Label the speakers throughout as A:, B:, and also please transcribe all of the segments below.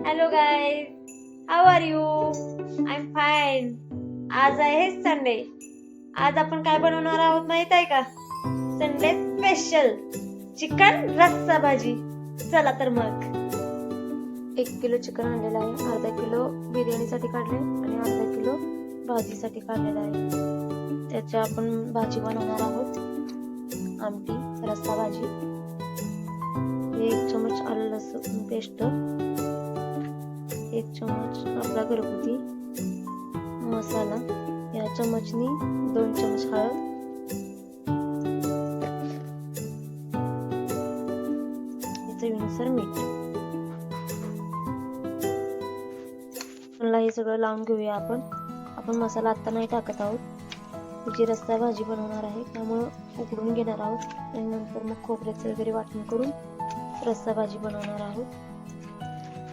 A: Hello guys, how are you? I am fine. आज आहे Sunday. आज आपण काय बनवणार आहोत माहित आहे का? संडे स्पेशल चिकन रस्सा भाजी. चला तर मग. 1 किलो चिकन आणलेलं आहे, अर्धा किलो बिर्याणीसाठी काढले आणि अर्धा किलो भाजीसाठी काढलेला आहे. त्याची आपण भाजी बनवणार आहोत. आमटी रस्सा भाजी. 1 चमच आलं लसूण पेस्ट, 1 चमच आपला घरगुती मसाला, या चमचनी 2 चमच हळद, चवीनुसार मीठ. हे सगळं लावून घेऊया आपण मसाला आता नाही टाकत आहोत. त्याची रस्सा भाजी बनवणार आहे, त्यामुळं उकडून घेणार आहोत आणि नंतर मग खोबऱ्याचं वगैरे वाटण करून रस्सा भाजी बनवणार आहोत.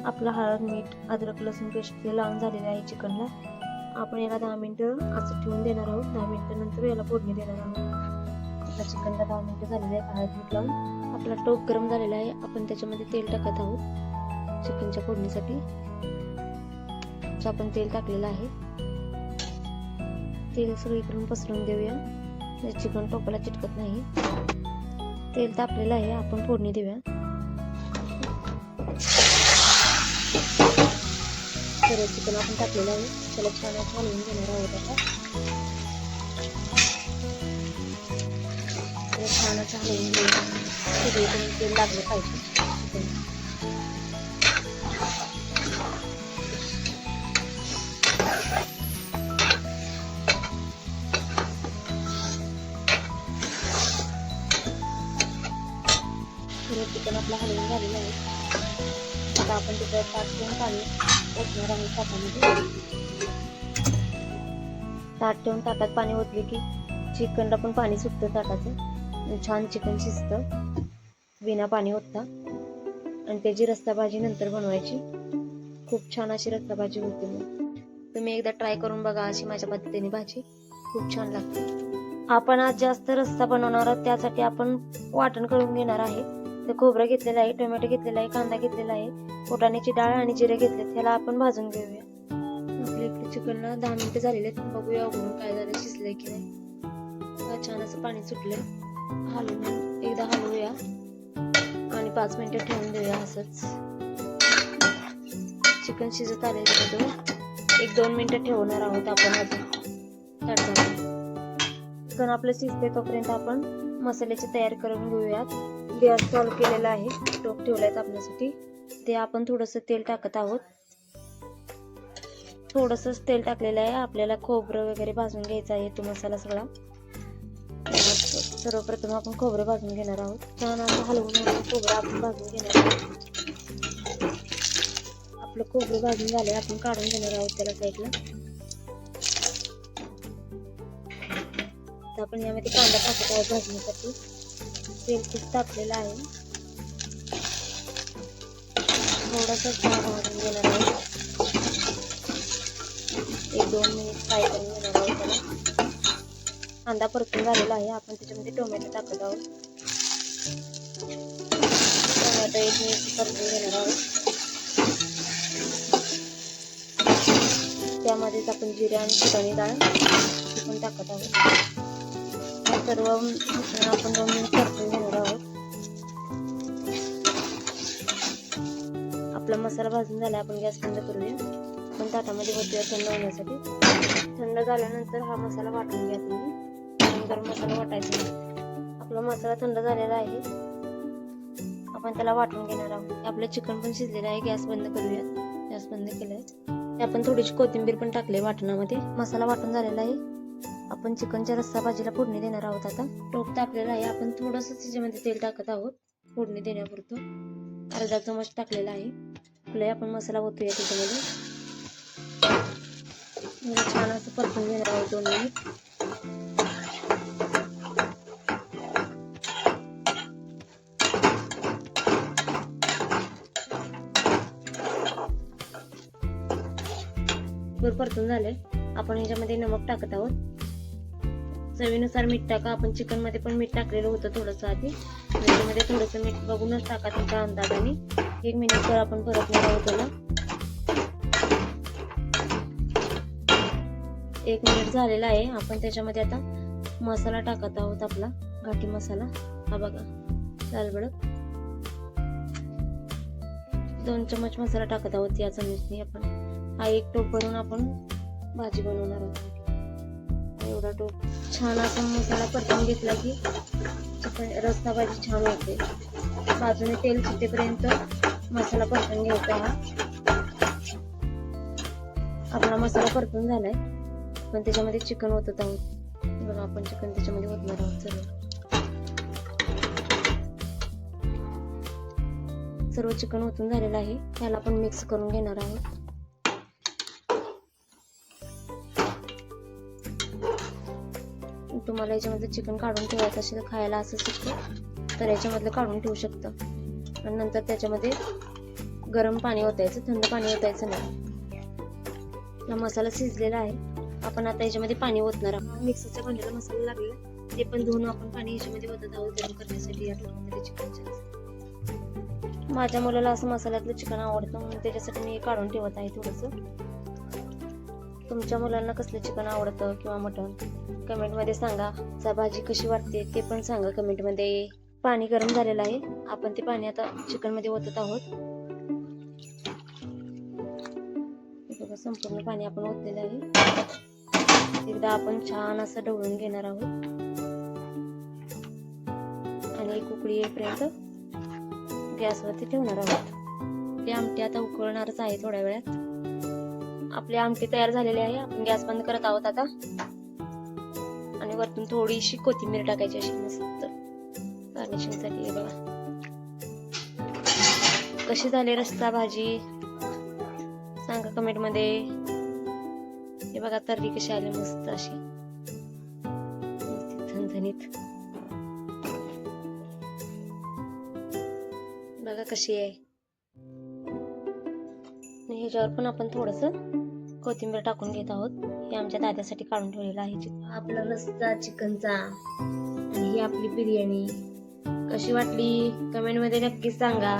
A: आपला हळद, मीठ, अद्रक लसूण पेस्ट लावून झालेलं आहे चिकनला. आपण याला 10 मिनिटं असं ठेवून देणार आहोत. 10 मिनिटानंतर याला फोडणी देणार आहोत. आपल्या चिकनला 10 मिनिटं झालेले आहे हळद मीठ लावून. आपला टोप गरम झालेला आहे. आपण त्याच्यामध्ये तेल टाकत आहोत चिकनच्या फोडणीसाठी. आपण तेल टाकलेलं आहे. तेल सगळीकडून पसरवून देऊया, चिकन टोपाला चिटकत नाही. तेल तापलेलं आहे, आपण फोडणी देऊया. सर्व चिकन आपण टाकलेलं आहे, त्याला छान हलवून घेणार आहोत. आता छान हलवून घेऊया, सगळीकडे तेल लागलं पाहिजे. चिकन आपलं हलवून झालेलं आहे. आता आपण तिथं ताट ठेवून पाणी ओतणार आहोत ताटामध्ये. ताट ठेवून ताटात पाणी ओतले की चिकनला पण पाणी सुटतं ताटाचं. छान चिकन शिजतं बिना पाणी ओतता. आणि त्याची रस्सा भाजी नंतर बनवायची. खूप छान अशी रस्सा भाजी होते. मग तुम्ही एकदा ट्राय करून बघा अशी माझ्या पद्धतीने भाजी. खूप छान लागते. आपण आज जास्त रस्सा बनवणार आहोत, त्यासाठी आपण वाटण करून घेणार आहे. ते खोबरं घेतलेलं आहे, टोमॅटो घेतलेला आहे, कांदा घेतलेला आहे, फुटाण्याची डाळ आणि जिरे घेतले. त्याला आपण भाजून घेऊया. आपल्या इकडे चिकनला 10 मिनिटं झालेले आहेत. बघूया उघडून काय झालं, शिजलंय की नाही. छान असं पाणी सुटलंय. हलवून एकदा हलवूया आणि 5 मिनिटं ठेवून देऊया असंच. चिकन शिजत आलेलं 1-2 मिनिटं ठेवणार आहोत आपण अजून. चिकन आपलं शिजते तोपर्यंत आपण मसाल्याची तयारी करून घेऊयात. गॅस चालू केलेला आहे, टोप ठेवलाय आपल्यासाठी. ते आपण थोडंसं तेल टाकत आहोत. थोडंसंच तेल टाकलेलं आहे. आपल्याला खोबरं वगैरे भाजून घ्यायचा आहे, तो मसाला सगळा. सर्वप्रथम आपण खोबरं भाजून घेणार आहोत. छान असं हलवून खोबरं आपण भाजून घेणार आहोत. आपलं खोबरं भाजून झालंय, आपण काढून घेणार आहोत त्याला साईडला. आता आपण यामध्ये कांदा टाकत आहोत भाजण्यासाठी. तेल खूप टाकलेलं आहे. थोडंसं भाजून घेणार आहोत. 1-2 मिनिट फ्राय करून घेणार आहोत त्याला. कांदा परतून झालेला आहे. आपण त्याच्यामध्ये टोमॅटो टाकत आहोत. टोमॅटो 1 मिनिट परतून घेणार आहोत. त्यामध्येच आपण जिरे आणि फुटाणी डाळ पण टाकत आहोत. सर्व आपण 2 मिनिट परतून घेणार आहोत. आपला मसाला भाजून झाला. आपण गॅस बंद करूया. आपण ताटामध्ये वतूया थंड होण्यासाठी. थंड झाल्यानंतर हा मसाला वाटून घ्या तुम्ही. गरम मसाला वाटायचा नाही. आपला मसाला थंड झालेला आहे. आपण त्याला वाटून घेणार आहोत. आपलं चिकन पण शिजलेलं आहे. गॅस बंद करूया. गॅस बंद केलाय. आपण थोडीशी कोथिंबीर पण टाकली वाटणामध्ये. मसाला वाटून झालेला आहे. आपण चिकनच्या रस्सा भाजीला फोडणी देणार आहोत. आता टोप तापलेला आहे. आपण थोडंसं त्याच्यामध्ये तेल टाकत आहोत फोडणी देण्यापुरतं. अर्धा चमच टाकलेला आहे. आपल्याला आपण मसाला ओतूया त्याच्यामध्ये. छान असं परतून घेणार आहोत 2 मिनिट. परतून झाले. आपण ह्याच्यामध्ये नमक टाकत आहोत. चवीनुसार मीठ टाका. आपण चिकन मध्ये पण मीठ टाकलेलं होतं थोडंसं आधी. त्याच्यामध्ये थोडंसं मीठ बघूनच टाका तुमच्या अंदाजाने. 1 मिनिट आपण परतणार आहोत त्याला. 1 मिनिट झालेला आहे. आपण त्याच्यामध्ये आता मसाला टाकत आहोत, आपला घाटी मसाला. हा बघा, लाल भडक 2 चमच मसाला टाकत आहोत या चमचनी आपण. हा 1 टोप भरून आपण भाजी बनवणार आहोत. एवढा टोप छान असा मसाला परतून घेतला की चिकन रस्सा भाजी छान होते. बाजूने तेल सुटेपर्यंत मसाला परतून घ्यायचा. हा आपला मसाला परतून झालाय. पण त्याच्यामध्ये चिकन ओतत आहोत. बघा, आपण चिकन त्याच्यामध्ये ओतणार आहोत. सर्व चिकन ओतून झालेलं आहे. त्याला आपण मिक्स करून घेणार आहोत. तुम्हाला याच्यामध्ये चिकन काढून ठेवायचं असेल, खायला असं सुकं, तर याच्यामधलं काढून ठेवू शकता. आणि नंतर त्याच्यामध्ये गरम पाणी ओतायचं, थंड पाणी ओतायचं नाही. मसाला शिजलेला आहे. आपण आता याच्यामध्ये पाणी ओतणार आहोत. मिक्सरच्या भांड्याला मसाला लागलेला ते पण धुवून आपण पाणी याच्यामध्ये ओतत आहोत गरम करण्यासाठी या टोपामध्ये चिकनच्या. माझ्या मुलाला असं मसाल्यातलं चिकन आवडतं म्हणून त्याच्यासाठी मी काढून ठेवत आहे थोडंसं. तुमच्या मुलांना कसलं चिकन आवडतं किंवा मटण कमेंटमध्ये सांगा. भाजी कशी वाटते ते पण सांगा कमेंटमध्ये. पाणी गरम झालेलं आहे. आपण ते पाणी आता चिकन मध्ये ओतत आहोत. बघा, संपूर्ण पाणी आपण ओतलेलं आहे. एकदा आपण छान असं ढवळून घेणार आहोत आणि एक उकळी येईपर्यंत गॅसवरती ठेवणार आहोत. आपली आमटी आता उकळणारच आहे थोड्या वेळात. आपली आमटी तयार झालेली आहे. आपण गॅस बंद करत आहोत आता. आणि वरतून थोडीशी कोथिंबीर टाकायची अशी मस्त गार्निशिंग साठी. बघा कशी झाली रस्सा भाजी सांगा कमेंट मध्ये. हे बघा तर्री कशी आली मस्त अशी झणझणीत. बघा कशी आहे. ह्याच्यावर पण आपण थोडस कोथिंबीर टाकून घेत आहोत. हे आमच्या दाद्यासाठी काढून ठेवलेलं आहे. आपला रस्सा चिकनचा आणि ही आपली बिर्याणी कशी वाटली कमेंट मध्ये नक्कीच सांगा.